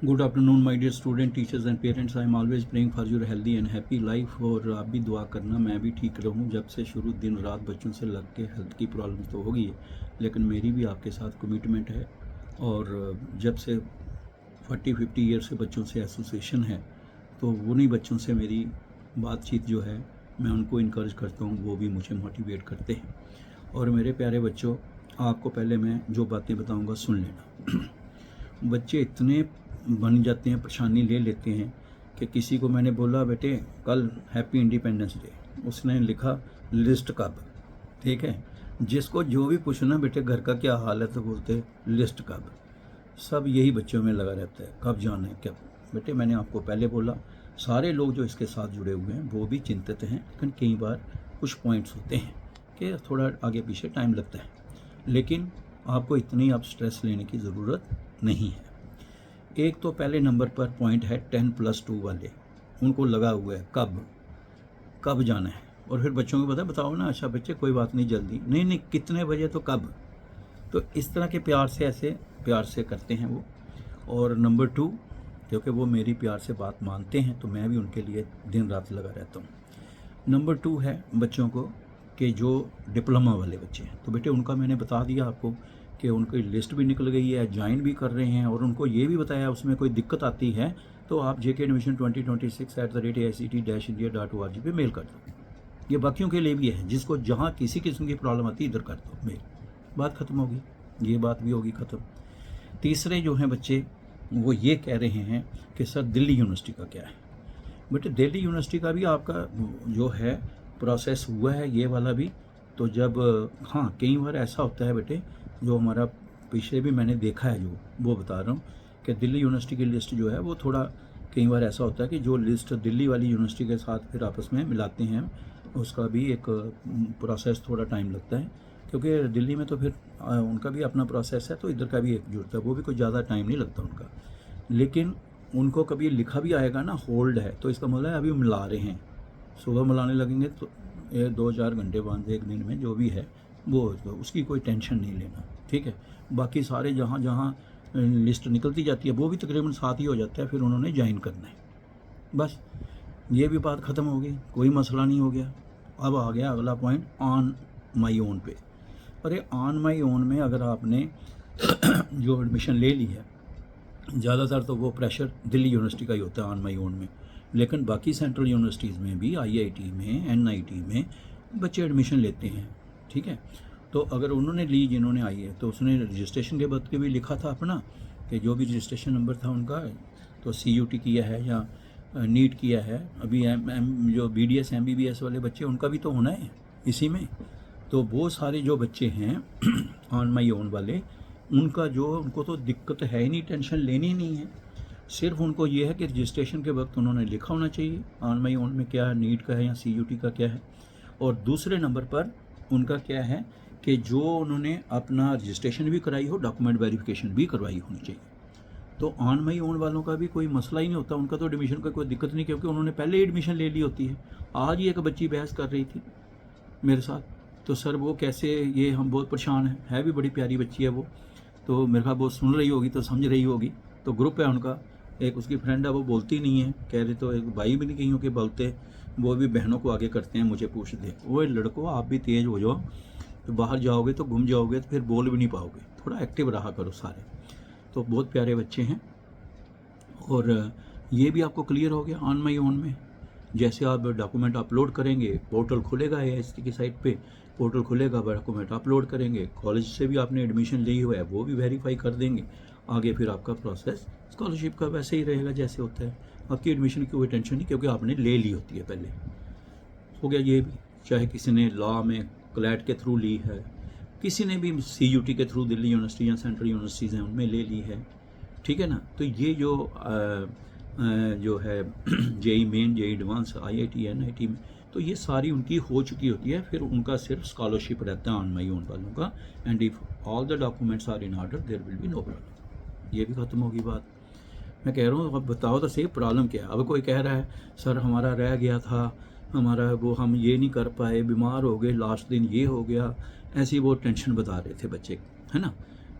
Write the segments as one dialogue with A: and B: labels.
A: Good afternoon my dear student, teachers and parents. I am always praying for your healthy and happy life. और आप भी दुआ करना मैं भी ठीक रहूं। जब से शुरू दिन रात बच्चों से लग के हेल्थ की प्रॉब्लम तो होगी है, लेकिन मेरी भी आपके साथ कमिटमेंट है। और जब से 40-50 ईयर से बच्चों से एसोसिएशन है, तो उन्हीं बच्चों से मेरी बातचीत जो है मैं उनको इनकरेज करता हूँ, वो भी मुझे मोटिवेट करते हैं। और मेरे प्यारे बच्चों, आपको पहले मैं जो बातें बताऊँगा सुन लेना। बच्चे इतने बन जाते हैं, परेशानी ले लेते हैं कि किसी को मैंने बोला बेटे कल हैप्पी इंडिपेंडेंस डे, उसने लिखा लिस्ट कब। ठीक है, जिसको जो भी पूछना बेटे घर का क्या हाल है तो बोलते लिस्ट कब। सब यही बच्चों में लगा रहता है, कब जाना है कब। बेटे मैंने आपको पहले बोला, सारे लोग जो इसके साथ जुड़े हुए हैं वो भी चिंतित हैं, लेकिन कई बार कुछ पॉइंट्स होते हैं कि थोड़ा आगे पीछे टाइम लगता है, लेकिन आपको इतनी आप स्ट्रेस लेने की ज़रूरत नहीं है। एक तो पहले नंबर पर पॉइंट है 10+2 वाले, उनको लगा हुआ है कब कब जाना है। और फिर बच्चों को बताओ ना, अच्छा बच्चे कोई बात नहीं, जल्दी नहीं नहीं, कितने बजे तो कब। तो इस तरह के प्यार से, ऐसे प्यार से करते हैं वो। और नंबर 2, क्योंकि वो मेरी प्यार से बात मानते हैं तो मैं भी उनके लिए दिन रात लगा रहता हूँ। नंबर 2 है बच्चों को कि जो डिप्लोमा वाले बच्चे हैं, तो बेटे उनका मैंने बता दिया आपको कि उनकी लिस्ट भी निकल गई है, ज्वाइन भी कर रहे हैं। और उनको ये भी बताया उसमें कोई दिक्कत आती है तो आप JK Admission 2026@AICT-India.org पे मेल कर दो। ये बाकियों के लिए भी है, जिसको जहाँ किसी किस्म की प्रॉब्लम आती है इधर कर दो मेल, बात ख़त्म होगी, ये बात भी होगी ख़त्म। तीसरे जो हैं बच्चे, वो ये कह रहे हैं कि सर दिल्ली यूनिवर्सिटी का क्या है। बेटे दिल्ली यूनिवर्सिटी का भी आपका जो है प्रोसेस हुआ है, ये वाला भी। तो जब हाँ, कई बार ऐसा होता है बेटे, जो हमारा पीछे भी मैंने देखा है, जो वो बता रहा हूँ कि दिल्ली यूनिवर्सिटी की लिस्ट जो है वो थोड़ा, कई बार ऐसा होता है कि जो लिस्ट दिल्ली वाली यूनिवर्सिटी के साथ फिर आपस में मिलाते हैं, उसका भी एक प्रोसेस थोड़ा टाइम लगता है, क्योंकि दिल्ली में तो फिर उनका भी अपना प्रोसेस है, तो इधर का भी एक जुड़ता है, वो भी कोई ज़्यादा टाइम नहीं लगता उनका। लेकिन उनको कभी लिखा भी आएगा ना होल्ड है, तो इसका मतलब है अभी मिला रहे हैं। सुबह मिलाने लगेंगे तो 2-4 घंटे बाद, एक दिन में जो भी है वो, तो उसकी कोई टेंशन नहीं लेना। ठीक है, बाकी सारे जहाँ जहाँ लिस्ट निकलती जाती है वो भी तकरीबन साथ ही हो जाता है, फिर उन्होंने ज्वाइन करना है, बस। ये भी बात ख़त्म हो गई, कोई मसला नहीं हो गया। अब आ गया अगला पॉइंट, ऑन माई ओन पे। अरे ऑन माई ओन में अगर आपने जो एडमिशन ले ली है, ज़्यादातर तो वो प्रेशर दिल्ली यूनिवर्सिटी का ही होता है ऑन माई ओन में, लेकिन बाकी सेंट्रल यूनिवर्सिटीज़ में भी, IIT में, NIT में बच्चे एडमिशन लेते हैं। ठीक है, तो अगर उन्होंने ली, जिन्होंने आई है, तो उसने रजिस्ट्रेशन के वक्त के भी लिखा था अपना कि जो भी रजिस्ट्रेशन नंबर था उनका, तो CUT किया है या नीट किया है। अभी जो BDS MBBS वाले बच्चे, उनका भी तो होना है इसी में। तो वो सारे जो बच्चे हैं ऑन माई ओन वाले, उनका जो, उनको तो दिक्कत है ही नहीं, टेंशन लेनी नहीं है। सिर्फ उनको ये है कि रजिस्ट्रेशन के वक्त उन्होंने लिखा होना चाहिए ऑन माई ओन में क्या है, नीट का है या CUT का क्या है। और दूसरे नंबर पर उनका क्या है कि जो उन्होंने अपना रजिस्ट्रेशन भी कराई हो, डॉक्यूमेंट वेरिफिकेशन भी करवाई होनी चाहिए। तो ऑन माई ओन वालों का भी कोई मसला ही नहीं होता, उनका तो एडमिशन का कोई दिक्कत नहीं, क्योंकि उन्होंने पहले ही एडमिशन ले ली होती है। आज ही एक बच्ची बहस कर रही थी मेरे साथ, तो सर वो कैसे, ये हम बहुत परेशान हैं, है भी बड़ी प्यारी बच्ची है वो, तो मेरे ख्याल वो सुन रही होगी तो समझ रही होगी। तो ग्रुप है उनका, एक उसकी फ्रेंड है वो बोलती नहीं है, कह रही, तो एक भाई भी नहीं कहीं के बोलते, वो भी बहनों को आगे करते हैं, मुझे पूछते, वो लड़कों आप भी तेज़ हो जाओ, तो बाहर जाओगे तो घूम जाओगे तो फिर बोल भी नहीं पाओगे, थोड़ा एक्टिव रहा करो सारे। तो बहुत प्यारे बच्चे हैं। और ये भी आपको क्लियर हो गया ऑन माई ओन में। जैसे आप डॉक्यूमेंट अपलोड करेंगे, पोर्टल खुलेगा AICT की साइट पे, पोर्टल खुलेगा, डॉक्यूमेंट अपलोड करेंगे, कॉलेज से भी आपने एडमिशन ली हुआ है वो भी वेरीफाई कर देंगे। आगे फिर आपका प्रोसेस स्कॉलरशिप का वैसे ही रहेगा जैसे होता है। आपकी एडमिशन की कोई टेंशन नहीं, क्योंकि आपने ले ली होती है पहले। हो गया ये भी, चाहे किसी ने लॉ में क्लैट के थ्रू ली है, किसी ने भी CUT के थ्रू दिल्ली यूनिवर्सिटी या सेंट्रल यूनिवर्सिटीज़ हैं उनमें ले ली है। ठीक है ना, तो ये जो है JEE main, JEE advance, IIT NIT में, तो ये सारी उनकी हो चुकी होती है। फिर उनका सिर्फ स्कॉलरशिप रहता है ऑन माई ओन वालों का। And if all the documents are in order there will be no problem. ये भी ख़त्म होगी बात। मैं कह रहा हूँ अब बताओ तो सही प्रॉब्लम क्या है। अब कोई कह रहा है सर हमारा रह गया था, हमारा वो, हम ये नहीं कर पाए, बीमार हो गए, लास्ट दिन ये हो गया, ऐसी वो टेंशन बता रहे थे बच्चे, है ना।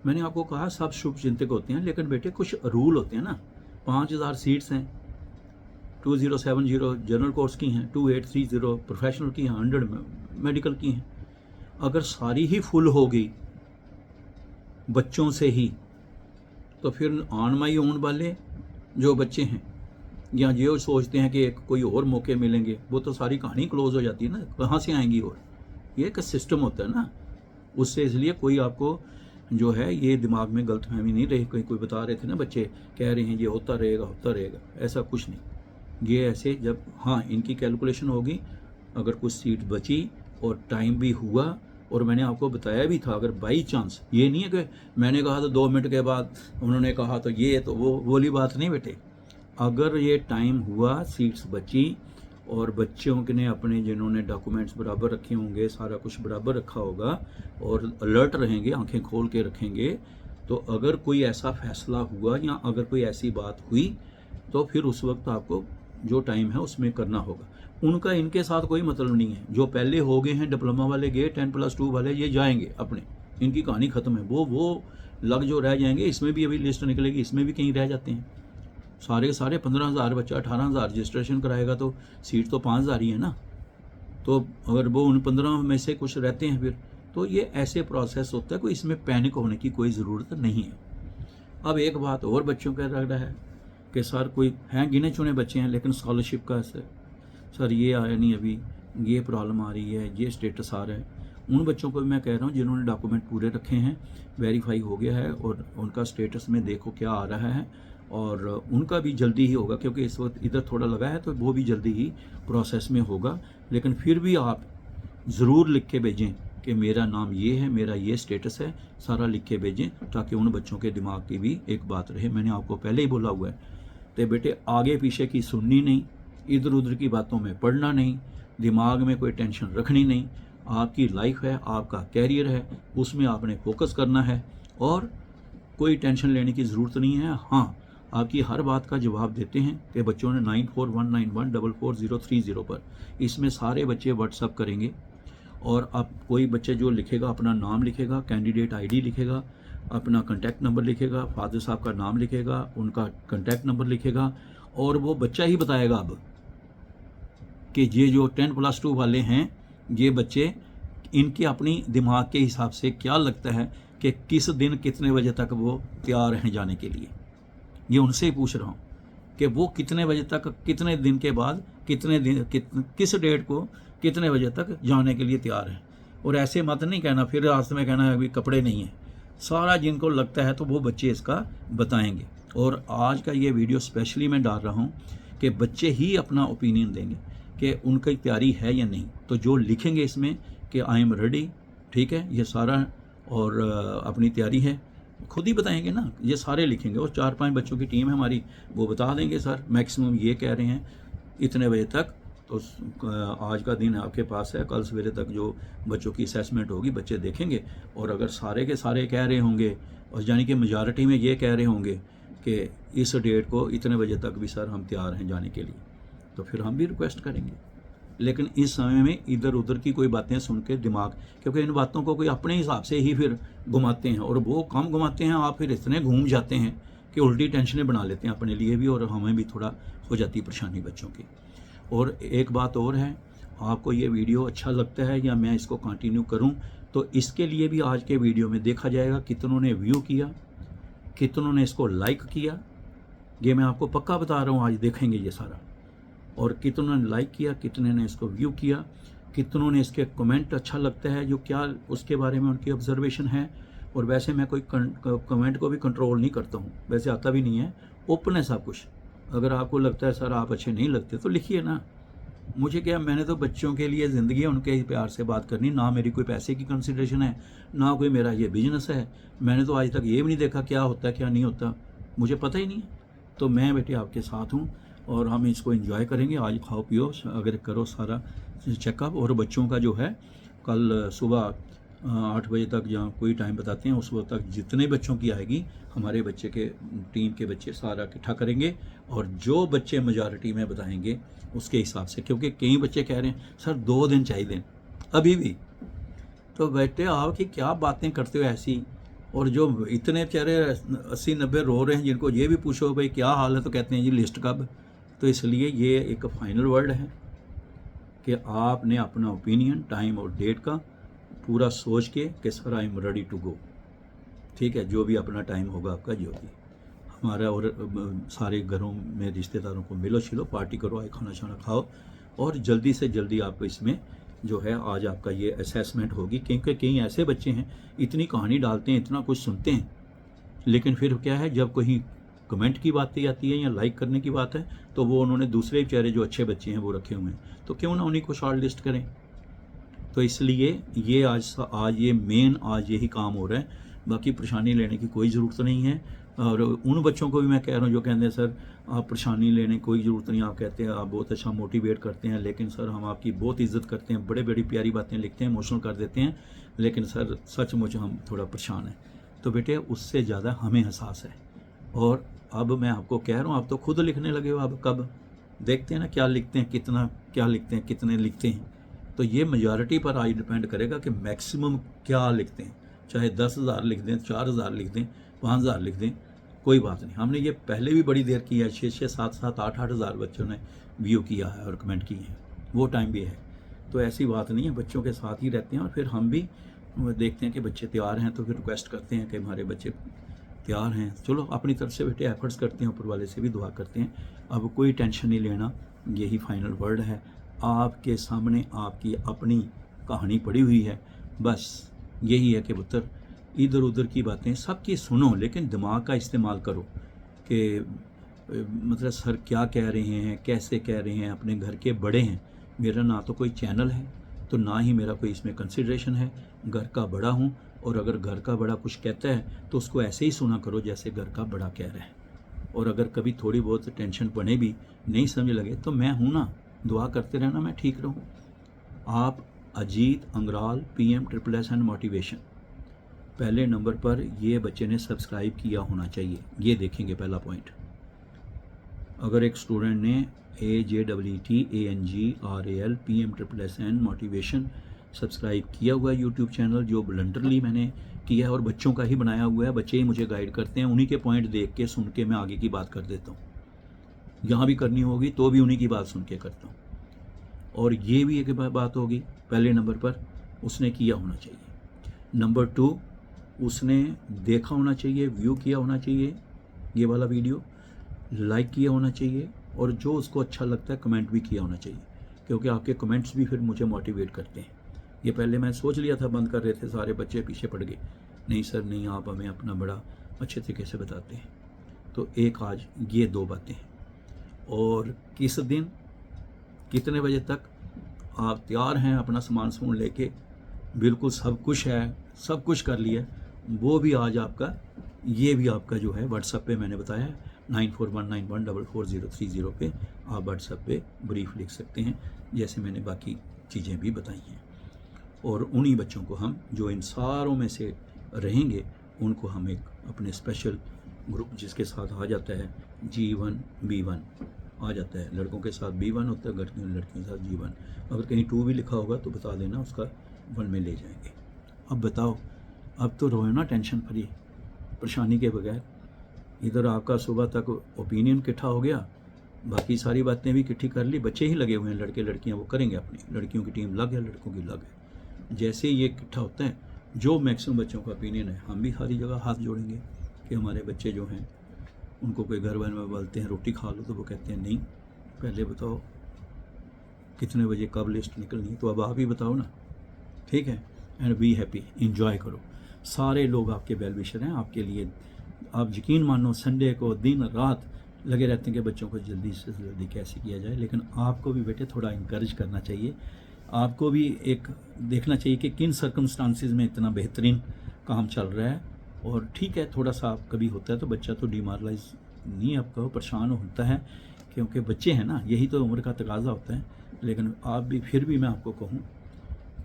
A: मैंने आपको कहा सब शुभ चिंतक होते हैं, लेकिन बेटे कुछ रूल होते हैं ना, 5000 सीट्स हैं, 2070 जनरल कोर्स की हैं, 2830 प्रोफेशनल की हैं, 100 मेडिकल की हैं। अगर सारी ही फुल हो गई बच्चों से ही, तो फिर ऑन माई ओन वाले जो बच्चे हैं या जो सोचते हैं कि कोई और मौके मिलेंगे, वो तो सारी कहानी क्लोज हो जाती है ना, कहाँ से आएंगी। और ये एक सिस्टम होता है ना उससे, इसलिए कोई आपको जो है ये दिमाग में गलतफहमी नहीं रही। कोई बता रहे थे ना, बच्चे कह रहे हैं ये होता रहेगा, ऐसा कुछ नहीं। ये ऐसे जब हाँ इनकी कैलकुलेशन होगी, अगर कुछ सीट बची और टाइम भी हुआ, और मैंने आपको बताया भी था, अगर बाई चांस, ये नहीं है कि मैंने कहा तो 2 मिनट के बाद उन्होंने कहा तो ये तो वो वाली बात नहीं बेटे। अगर ये टाइम हुआ, सीट्स बची और बच्चों के ने अपने जिन्होंने डॉक्यूमेंट्स बराबर रखे होंगे, सारा कुछ बराबर रखा होगा और अलर्ट रहेंगे, आंखें खोल के रखेंगे, तो अगर कोई ऐसा फैसला हुआ या अगर कोई ऐसी बात हुई, तो फिर उस वक्त आपको जो टाइम है उसमें करना होगा। उनका इनके साथ कोई मतलब नहीं है। जो पहले हो गए हैं, डिप्लोमा वाले गए, 10+2 वाले ये जाएंगे अपने, इनकी कहानी ख़त्म है। वो लग जो रह जाएंगे, इसमें भी अभी लिस्ट निकलेगी, इसमें भी कहीं रह जाते हैं। सारे के सारे 15,000 बच्चा 18,000 रजिस्ट्रेशन कराएगा तो सीट तो 5,000 ही है ना। तो अगर वो उन 15 में से कुछ रहते हैं फिर, तो ये ऐसे प्रोसेस होता है, कोई इसमें पैनिक होने की कोई ज़रूरत नहीं है। अब एक बात और बच्चों का लग रहा है कि सर कोई हैं गिने चुने बच्चे हैं, लेकिन स्कॉलरशिप का सर ये आया नहीं, अभी ये प्रॉब्लम आ रही है, ये स्टेटस आ रहा है। उन बच्चों को भी मैं कह रहा हूँ जिन्होंने डॉक्यूमेंट पूरे रखे हैं, वेरीफाई हो गया है और उनका स्टेटस में देखो क्या आ रहा है, और उनका भी जल्दी ही होगा, क्योंकि इस वक्त इधर थोड़ा लगा है तो वो भी जल्दी ही प्रोसेस में होगा। लेकिन फिर भी आप ज़रूर लिख के भेजें कि मेरा नाम ये है, मेरा ये स्टेटस है, सारा लिख के भेजें, ताकि उन बच्चों के दिमाग की भी एक बात रहे। मैंने आपको पहले ही बोला हुआ है, तो बेटे आगे पीछे की सुननी नहीं, इधर उधर की बातों में पढ़ना नहीं, दिमाग में कोई टेंशन रखनी नहीं। आपकी लाइफ है, आपका कैरियर है, उसमें आपने फोकस करना है और कोई टेंशन लेने की ज़रूरत नहीं है। हाँ, आपकी हर बात का जवाब देते हैं कि बच्चों ने 9419144030 पर, इसमें सारे बच्चे व्हाट्सअप करेंगे। और अब कोई बच्चे जो लिखेगा, अपना नाम लिखेगा, कैंडिडेट आईडी लिखेगा, अपना कॉन्टैक्ट नंबर लिखेगा, फादर साहब का नाम लिखेगा, उनका कॉन्टैक्ट नंबर लिखेगा, और वो बच्चा ही बताएगा अब कि ये जो 10+2 वाले हैं, ये बच्चे, इनके अपनी दिमाग के हिसाब से क्या लगता है कि किस दिन कितने बजे तक वो तैयार हैं जाने के लिए। ये उनसे ही पूछ रहा हूँ कि वो कितने बजे तक, कितने दिन के बाद, कितने दिन, किस डेट को कितने बजे तक जाने के लिए तैयार हैं। और ऐसे मत नहीं कहना फिर रास्ते में कहना अभी कपड़े नहीं हैं। सारा जिनको लगता है तो वो बच्चे इसका बताएंगे। और आज का ये वीडियो स्पेशली मैं डाल रहा हूँ कि बच्चे ही अपना ओपिनियन देंगे कि उनकी तैयारी है या नहीं। तो जो लिखेंगे इसमें कि आई एम रेडी, ठीक है, ये सारा, और अपनी तैयारी है, खुद ही बताएंगे ना, ये सारे लिखेंगे। और 4-5 बच्चों की टीम है हमारी, वो बता देंगे सर मैक्सिमम ये कह रहे हैं इतने बजे तक, तो आज का दिन आपके पास है, कल सवेरे तक जो बच्चों की असेसमेंट होगी बच्चे देखेंगे। और अगर सारे के सारे कह रहे होंगे, और यानी कि मेजॉरिटी में ये कह रहे होंगे कि इस डेट को इतने बजे तक भी सर हम तैयार हैं जाने के लिए, तो फिर हम भी रिक्वेस्ट करेंगे। लेकिन इस समय में इधर उधर की कोई बातें सुन के दिमाग, क्योंकि इन बातों को कोई अपने हिसाब से ही फिर घुमाते हैं, और वो कम घुमाते हैं, आप फिर इतने घूम जाते हैं कि उल्टी टेंशनें बना लेते हैं अपने लिए भी, और हमें भी थोड़ा हो जाती परेशानी बच्चों की। और एक बात और है, आपको ये वीडियो अच्छा लगता है या मैं इसको कंटिन्यू करूं, तो इसके लिए भी आज के वीडियो में देखा जाएगा कितनों ने व्यू किया, कितनों ने इसको लाइक किया। ये मैं आपको पक्का बता रहा हूँ, आज देखेंगे ये सारा। और कितनों ने लाइक किया, कितने ने इसको व्यू किया, कितनों ने इसके कमेंट अच्छा लगता है, जो क्या उसके बारे में उनकी ऑब्जर्वेशन है। और वैसे मैं कोई कमेंट को भी कंट्रोल नहीं करता हूँ, वैसे आता भी नहीं है, ओपन है सब कुछ। अगर आपको लगता है सर आप अच्छे नहीं लगते तो लिखिए ना, मुझे क्या, मैंने तो बच्चों के लिए ज़िंदगी है, उनके ही प्यार से बात करनी, ना मेरी कोई पैसे की कंसिडरेशन है, ना कोई मेरा ये बिजनेस है। मैंने तो आज तक ये भी नहीं देखा क्या होता है क्या नहीं होता, मुझे पता ही नहीं। तो मैं बेटे आपके साथ हूँ और हम इसको एंजॉय करेंगे। आज खाओ पियो, अगर करो सारा चेकअप। और बच्चों का जो है कल सुबह 8 बजे तक जहाँ कोई टाइम बताते हैं, उस वक्त तक जितने बच्चों की आएगी, हमारे बच्चे के टीम के बच्चे सारा इकट्ठा करेंगे, और जो बच्चे मेजॉरिटी में बताएंगे उसके हिसाब से। क्योंकि कई बच्चे कह रहे हैं सर 2 दिन चाहिए अभी भी, तो बेटे आप कि क्या बातें करते हो ऐसी, और जो इतने बेचारे 80-90 रो रहे हैं, जिनको ये भी पूछो भाई क्या हाल है, तो कहते हैं जी लिस्ट कब। तो इसलिए ये एक फाइनल वर्ड है कि आपने अपना ओपिनियन टाइम और डेट का पूरा सोच के कि sir I am ready to go, ठीक है, जो भी अपना टाइम होगा आपका, जो भी हमारा, और सारे घरों में रिश्तेदारों को मिलो छिलो, पार्टी करो, आए खाना शाना खाओ, और जल्दी से जल्दी आप इसमें जो है आज आपका ये असेसमेंट होगी। क्योंकि कई ऐसे बच्चे हैं इतनी कहानी डालते हैं, इतना कुछ सुनते हैं, लेकिन फिर क्या है जब कहीं कमेंट की बात आती है या लाइक करने की बात है, तो वो उन्होंने दूसरे बेचारे जो अच्छे बच्चे हैं वो रखे हुए हैं, तो क्यों ना उन्हीं को शॉर्ट लिस्ट करें। तो इसलिए ये आज ये मेन आज यही काम हो रहा है, बाकी परेशानी लेने की कोई ज़रूरत नहीं है। और उन बच्चों को भी मैं कह रहा हूँ जो कहते हैं सर आप परेशानी लेने की कोई ज़रूरत नहीं, आप कहते हैं आप बहुत अच्छा मोटिवेट करते हैं, लेकिन सर हम आपकी बहुत इज़्ज़त करते हैं, बड़े बड़ी प्यारी बातें लिखते हैं, इमोशनल कर देते हैं, लेकिन सर सचमुच हम थोड़ा परेशान हैं। तो बेटे उससे ज़्यादा हमें एहसास है। और अब मैं आपको कह रहा हूँ, आप तो खुद लिखने लगे हो, अब कब देखते हैं ना क्या लिखते हैं, कितना क्या लिखते हैं, कितने लिखते हैं। तो ये मेजॉरिटी पर आज डिपेंड करेगा कि मैक्सिमम क्या लिखते हैं, चाहे 10,000 लिख दें, 4,000 लिख दें, 5,000 लिख दें, कोई बात नहीं। हमने ये पहले भी बड़ी देर की है, 6-6, 7-7, 8-8 हज़ार बच्चों ने व्यू किया है और कमेंट किए हैं, वो टाइम भी है। तो ऐसी बात नहीं है, बच्चों के साथ ही रहते हैं, और फिर हम भी देखते हैं कि बच्चे तैयार हैं तो फिर रिक्वेस्ट करते हैं कि हमारे बच्चे तैयार हैं, चलो अपनी तरफ से बेटे एफर्ट्स करते हैं, ऊपर वाले से भी दुआ करते हैं। अब कोई टेंशन नहीं लेना, यही फाइनल वर्ड है। आपके सामने आपकी अपनी कहानी पड़ी हुई है, बस यही है कि पुत्र इधर उधर की बातें सबकी सुनो, लेकिन दिमाग का इस्तेमाल करो कि मतलब सर क्या कह रहे हैं, कैसे कह रहे हैं, अपने घर के बड़े हैं। मेरा ना तो कोई चैनल है, तो ना ही मेरा कोई इसमें कंसिडरेशन है, घर का बड़ा हूँ, और अगर घर का बड़ा कुछ कहता है तो उसको ऐसे ही सुना करो जैसे घर का बड़ा कह रहा है। और अगर कभी थोड़ी बहुत टेंशन बने भी, नहीं समझ लगे, तो मैं हूँ ना, दुआ करते रहना मैं ठीक रहूँ। आप Ajit Angral PM SSS motivation पहले नंबर पर ये बच्चे ने सब्सक्राइब किया होना चाहिए, ये देखेंगे पहला पॉइंट। अगर एक स्टूडेंट ने AJEETANGRAL PM SSS motivation subscribe किया हुआ है यूट्यूब चैनल, जो वॉलंटरली मैंने किया है और बच्चों का ही बनाया हुआ है, बच्चे ही मुझे गाइड करते हैं, उन्हीं के पॉइंट देख के सुन के मैं आगे की बात कर देता हूँ, यहाँ भी करनी होगी तो भी उन्हीं की बात सुन के करता हूँ। और ये भी एक बात होगी, पहले नंबर पर उसने किया होना चाहिए। नंबर 2, उसने देखा होना चाहिए, व्यू किया होना चाहिए ये वाला वीडियो, लाइक किया होना चाहिए, और जो उसको अच्छा लगता है कमेंट भी किया होना चाहिए, क्योंकि आपके कमेंट्स भी फिर मुझे मोटिवेट करते हैं। ये पहले मैं सोच लिया था बंद कर रहे थे, सारे बच्चे पीछे पड़ गए, नहीं सर नहीं, आप हमें अपना बड़ा अच्छे तरीके से बताते हैं। तो एक आज ये 2 बातें हैं। और किस दिन कितने बजे तक आप तैयार हैं अपना सामान लेके, बिल्कुल सब कुछ है, सब कुछ कर लिया, वो भी आज आपका, ये भी आपका जो है व्हाट्सएप पे मैंने बताया है 9419144030 पे आप व्हाट्सएप पे ब्रीफ लिख सकते हैं, जैसे मैंने बाकी चीज़ें भी बताई हैं। और उन्हीं बच्चों को हम जो इन सारों में से रहेंगे, उनको हम एक अपने स्पेशल ग्रुप जिसके साथ आ जाता है G1 B1 आ जाता है, लड़कों के साथ B1 होता है, लड़कियों के साथ G1। अगर कहीं 2 भी लिखा होगा तो बता देना, उसका 1 में ले जाएंगे। अब बताओ, अब तो रहो ना टेंशन फ्री, परेशानी के बगैर। इधर आपका सुबह तक ओपिनियन इकट्ठा हो गया, बाकी सारी बातें भी इकट्ठी कर ली, बच्चे ही लगे हुए हैं, लड़के लड़कियां वो करेंगे अपनी, लड़कियों की टीम अलग है, लड़कों की अलग है। जैसे ये इकट्ठा होता है, जो मैक्सिमम बच्चों का ओपिनियन है, हम भी सारी जगह हाथ जोड़ेंगे कि हमारे बच्चे जो हैं, उनको कोई घर वर में बोलते हैं रोटी खा लो, तो वो कहते हैं नहीं, पहले बताओ कितने बजे कब लिस्ट निकलनी है, तो अब आप ही बताओ ना, ठीक है। एंड बी हैप्पी, इंजॉय करो, सारे लोग आपके वेल विशर हैं, आपके लिए। आप यकीन मानो संडे को दिन रात लगे रहते हैं कि बच्चों को जल्दी से जल्दी कैसे किया जाए, लेकिन आपको भी बेटे थोड़ा इंकरेज करना चाहिए, आपको भी एक देखना चाहिए कि किन सर्कमस्टांसिस में इतना बेहतरीन काम चल रहा है। और ठीक है, थोड़ा सा आप कभी होता है तो बच्चा तो डिमोरलाइज नहीं, आपका परेशान होता है, क्योंकि बच्चे हैं ना, यही तो उम्र का तकाजा होता है। लेकिन आप भी, फिर भी मैं आपको कहूँ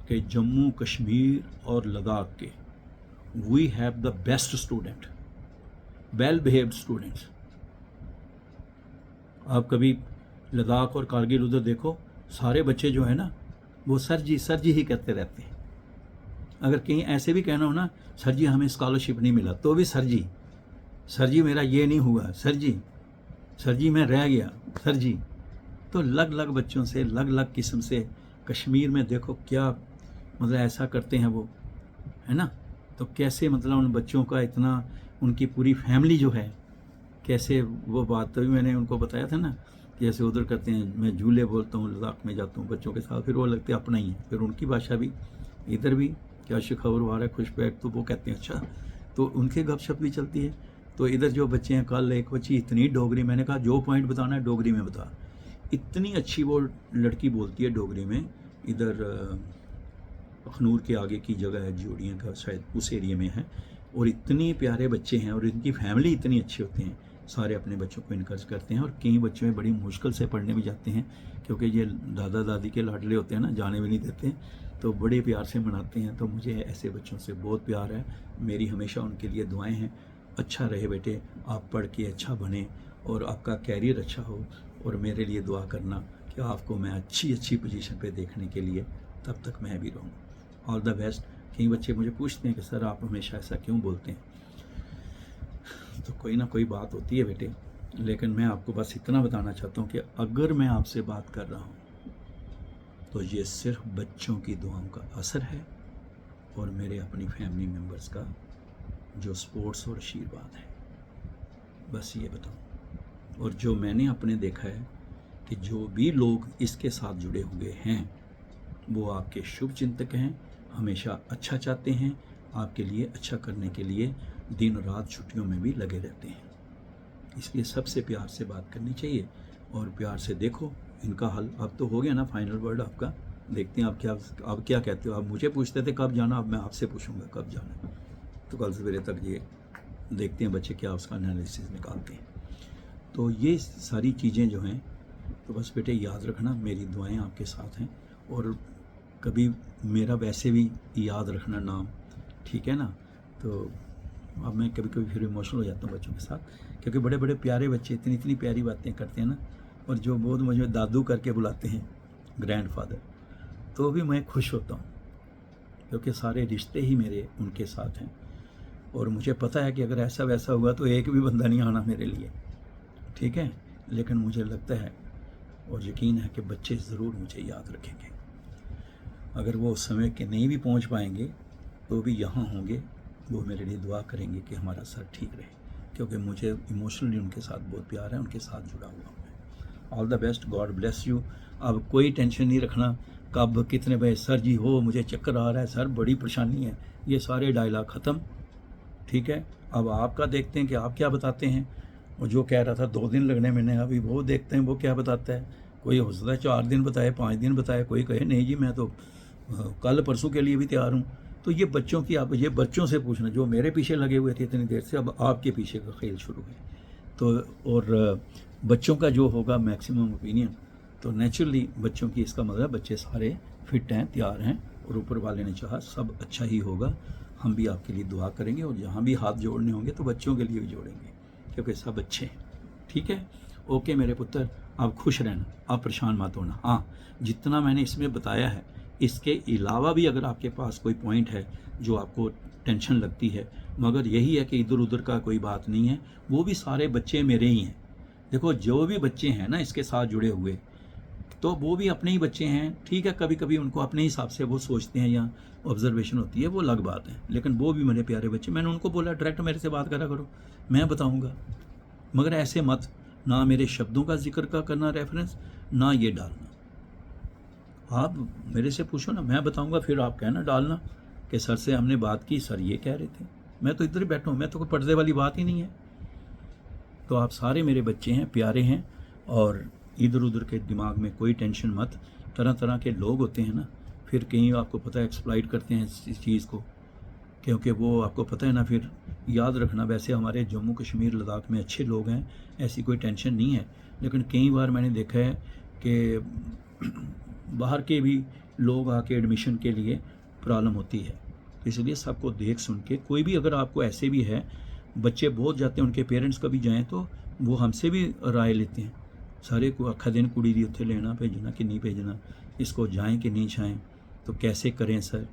A: कि जम्मू कश्मीर और लद्दाख के we have the best student, well behaved students. आप कभी लद्दाख और कारगिल उधर देखो, सारे बच्चे जो है ना, वो सर जी ही करते रहते हैं। अगर कहीं ऐसे भी कहना हो ना, सर जी हमें स्कॉलरशिप नहीं मिला, तो भी सर जी मेरा ये नहीं हुआ, सर जी मैं रह गया, सर जी। तो लग लग बच्चों से, लग लग किस्म से कश्मीर में देखो क्या मतलब ऐसा करते हैं वो, है ना। तो कैसे मतलब उन बच्चों का इतना, उनकी पूरी फैमिली जो है कैसे वो बात, तभी मैंने उनको बताया था ना कि ऐसे उधर करते हैं। मैं झूले बोलता हूँ, लद्दाख में जाता हूँ बच्चों के साथ, फिर वो लगते अपना ही है, फिर उनकी भाषा भी इधर भी क्या खबर वार है खुश बैठ, तो वो कहते हैं अच्छा, तो उनके गपशप भी चलती है। तो इधर जो बच्चे हैं, कल एक बच्ची इतनी डोगरी, मैंने कहा जो पॉइंट बताना है डोगरी में बता, इतनी अच्छी वो लड़की बोलती है डोगरी में। इधर अखनूर के आगे की जगह है, जोड़ियाँ का शायद उस एरिया में है, और इतने प्यारे बच्चे हैं और इनकी फैमिली इतनी अच्छी होती हैं, सारे अपने बच्चों को इनकरेज करते हैं। और कई बच्चे बड़ी मुश्किल से पढ़ने भी जाते हैं, क्योंकि ये दादा दादी के लाडले होते हैं ना, जाने भी नहीं देते, तो बड़े प्यार से मनाते हैं। तो मुझे ऐसे बच्चों से बहुत प्यार है, मेरी हमेशा उनके लिए दुआएं हैं। अच्छा रहे बेटे, आप पढ़ के अच्छा बने और आपका कैरियर अच्छा हो, और मेरे लिए दुआ करना कि आपको मैं अच्छी पोजीशन पे देखने के लिए तब तक मैं भी रहूँ। All the best. कई बच्चे मुझे पूछते हैं कि सर आप हमेशा ऐसा क्यों बोलते हैं, तो कोई ना कोई बात होती है बेटे, लेकिन मैं आपको बस इतना बताना चाहता हूँ कि अगर मैं आपसे बात कर रहा हूँ तो ये सिर्फ बच्चों की दुआओं का असर है और मेरे अपनी फैमिली मेम्बर्स का जो स्पोर्ट्स और आशीर्वाद है, बस ये बताऊँ। और जो मैंने अपने देखा है कि जो भी लोग इसके साथ जुड़े हुए हैं वो आपके शुभ चिंतक हैं, हमेशा अच्छा चाहते हैं, आपके लिए अच्छा करने के लिए दिन रात छुट्टियों में भी लगे रहते हैं। इसलिए सबसे प्यार से बात करनी चाहिए और प्यार से देखो इनका हल। अब तो हो गया ना फाइनल वर्ड आपका, देखते हैं आप क्या कहते हो। आप मुझे पूछते थे कब जाना, अब मैं आपसे पूछूंगा कब जाना, तो कल सवेरे तक ये देखते हैं बच्चे क्या उसका एनालिसिस निकालते हैं। तो ये सारी चीज़ें जो हैं, तो बस बेटे याद रखना, मेरी दुआएं आपके साथ हैं। और कभी मेरा वैसे भी याद रखना नाम, ठीक है ना। तो अब मैं कभी कभी फिर इमोशनल हो जाता हूँ बच्चों के साथ, क्योंकि बड़े बड़े प्यारे बच्चे इतनी प्यारी बातें करते हैं ना, और जो बहुत मुझे दादू करके बुलाते हैं, ग्रैंडफादर, तो भी मैं खुश होता हूँ, क्योंकि सारे रिश्ते ही मेरे उनके साथ हैं। और मुझे पता है कि अगर ऐसा वैसा हुआ तो एक भी बंदा नहीं आना मेरे लिए, ठीक है। लेकिन मुझे लगता है और यकीन है कि बच्चे ज़रूर मुझे याद रखेंगे। अगर वो उस समय के नहीं भी पहुंच पाएंगे तो भी यहाँ होंगे, वो मेरे लिए दुआ करेंगे कि हमारा सर ठीक रहे, क्योंकि मुझे इमोशनली उनके साथ बहुत प्यार है, उनके साथ जुड़ा हुआ हूँ मैं। All the best, god bless you. अब कोई टेंशन नहीं रखना कब कितने बजे सर जी हो, मुझे चक्कर आ रहा है सर, बड़ी परेशानी है, ये सारे डायलॉग ख़त्म, ठीक है। अब आपका देखते हैं कि आप क्या बताते हैं। वो जो कह रहा था 2 दिन लगने में, अभी वो देखते हैं वो क्या बताता है। कोई हो सकता है 4 दिन बताए, 5 दिन बताए, कोई कहे नहीं जी मैं तो कल परसों के लिए भी तैयार हूँ। तो ये बच्चों की, आप ये बच्चों से पूछना, जो मेरे पीछे लगे हुए थे इतनी देर से, अब आपके पीछे का खेल शुरू है। तो और बच्चों का जो होगा मैक्सिमम ओपिनियन, तो नेचुरली बच्चों की, इसका मतलब बच्चे सारे फिट हैं, तैयार हैं, और ऊपर वाले ने चाहा सब अच्छा ही होगा। हम भी आपके लिए दुआ करेंगे, और जहाँ भी हाथ जोड़ने होंगे तो बच्चों के लिए भी जोड़ेंगे, क्योंकि सब अच्छे हैं, ठीक है। ओके मेरे पुत्र, आप खुश रहना, आप परेशान मत होना। हाँ, जितना मैंने इसमें बताया है, इसके अलावा भी अगर आपके पास कोई पॉइंट है जो आपको टेंशन लगती है, मगर यही है कि इधर उधर का कोई बात नहीं है, वो भी सारे बच्चे मेरे ही हैं। देखो जो भी बच्चे हैं ना इसके साथ जुड़े हुए, तो वो भी अपने ही बच्चे हैं, ठीक है। कभी कभी उनको अपने हिसाब से वो सोचते हैं या ऑब्जर्वेशन होती है, वो अलग बात है, लेकिन वो भी मेरे प्यारे बच्चे। मैंने उनको बोला डायरेक्ट मेरे से बात करा करो, मैं बताऊंगा, मगर ऐसे मत, ना मेरे शब्दों का जिक्र का करना रेफरेंस, ना ये डालना। आप मेरे से पूछो ना, मैं बताऊंगा, फिर आप कहना डालना कि सर से हमने बात की, सर ये कह रहे थे। मैं तो इधर ही बैठा हूँ, मैं तो कोई पर्दे वाली बात ही नहीं है। तो आप सारे मेरे बच्चे हैं, प्यारे हैं, और इधर उधर के दिमाग में कोई टेंशन मत। तरह तरह के लोग होते हैं ना, फिर कहीं आपको पता है एक्सप्लॉइट करते हैं इस चीज़ को, क्योंकि वो आपको पता है ना। फिर याद रखना, वैसे हमारे जम्मू कश्मीर लद्दाख में अच्छे लोग हैं, ऐसी कोई टेंशन नहीं है, लेकिन कई बार मैंने देखा है कि बाहर के भी लोग आके एडमिशन के लिए प्रॉब्लम होती है। तो इसलिए सबको देख सुन के, कोई भी अगर आपको ऐसे भी है, बच्चे बहुत जाते हैं, उनके पेरेंट्स कभी जाएँ तो वो हमसे भी राय लेते हैं। सारे को अखा दिन कुड़ी दी उत्थे लेना भेजना कि नहीं भेजना, इसको जाएँ कि नहीं जाएँ, तो कैसे करें सर,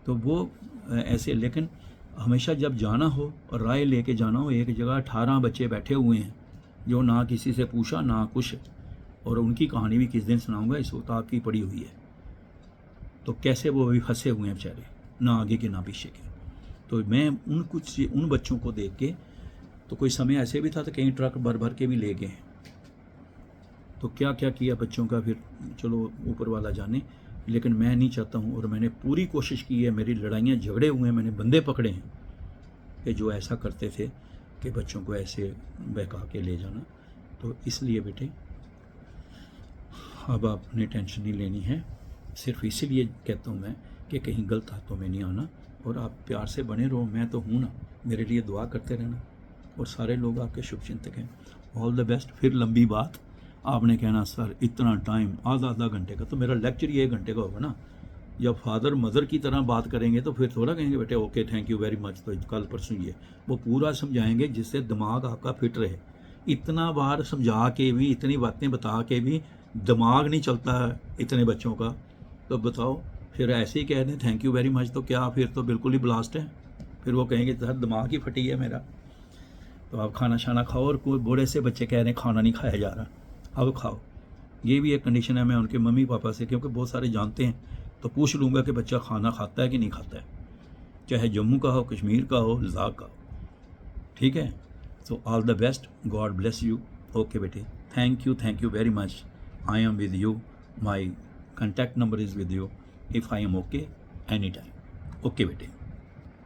A: तो वो ऐसे, लेकिन हमेशा जब जाना हो और राय लेके जाना हो, एक जगह 18 बच्चे बैठे हुए हैं जो ना किसी से पूछा ना कुछ, और उनकी कहानी भी किस दिन सुनाऊंगा, इस वक्त आपकी पड़ी हुई है। तो कैसे वो अभी फंसे हुए हैं बेचारे, ना आगे के ना पीछे के। तो मैं उन बच्चों को देख के, तो कोई समय ऐसे भी था तो कई ट्रक भर भर के भी ले गए। तो क्या क्या किया बच्चों का, फिर चलो ऊपर वाला जाने। लेकिन मैं नहीं चाहता हूँ, और मैंने पूरी कोशिश की है, मेरी लड़ाइयाँ झगड़े हुए हैं, मैंने बंदे पकड़े हैं कि जो ऐसा करते थे कि बच्चों को ऐसे बहका के ले जाना। तो इसलिए बेटे अब आपने टेंशन नहीं लेनी है। सिर्फ इसीलिए कहता हूँ मैं कि कहीं गलत हाथों में नहीं आना, और आप प्यार से बने रहो, मैं तो हूँ ना, मेरे लिए दुआ करते रहना, और सारे लोग आपके शुभचिंतक हैं। All the best. फिर लंबी बात आपने कहना सर इतना टाइम, आधा घंटे का, तो मेरा लेक्चर ही 1 घंटे का होगा ना। जब फादर मदर की तरह बात करेंगे तो फिर थोड़ा कहेंगे बेटे okay thank you very much, तो कल परसों ये वो पूरा समझाएंगे जिससे दिमाग आपका फिट रहे। इतना बार समझा के भी, इतनी बातें बता के भी दिमाग नहीं चलता है इतने बच्चों का, तो बताओ फिर ऐसे ही कह दें थैंक यू वेरी मच, तो क्या फिर तो बिल्कुल ही ब्लास्ट है। फिर वो कहेंगे सर दिमाग ही फटी है मेरा। तो आप खाना शाना खाओ, और कोई बूढ़े से बच्चे कह रहे हैं खाना नहीं खाया जा रहा, अब खाओ। ये भी एक कंडीशन है, मैं उनके मम्मी पापा से, क्योंकि बहुत सारे जानते हैं, तो पूछ लूँगा कि बच्चा खाना खाता है कि नहीं खाता है, चाहे जम्मू का हो, कश्मीर का हो, लद्दाख का हो। ठीक है। So all the best, god bless you. Okay बेटे, thank you very much. I am with you, my contact number is with you if I am okay anytime. Okay बेटे।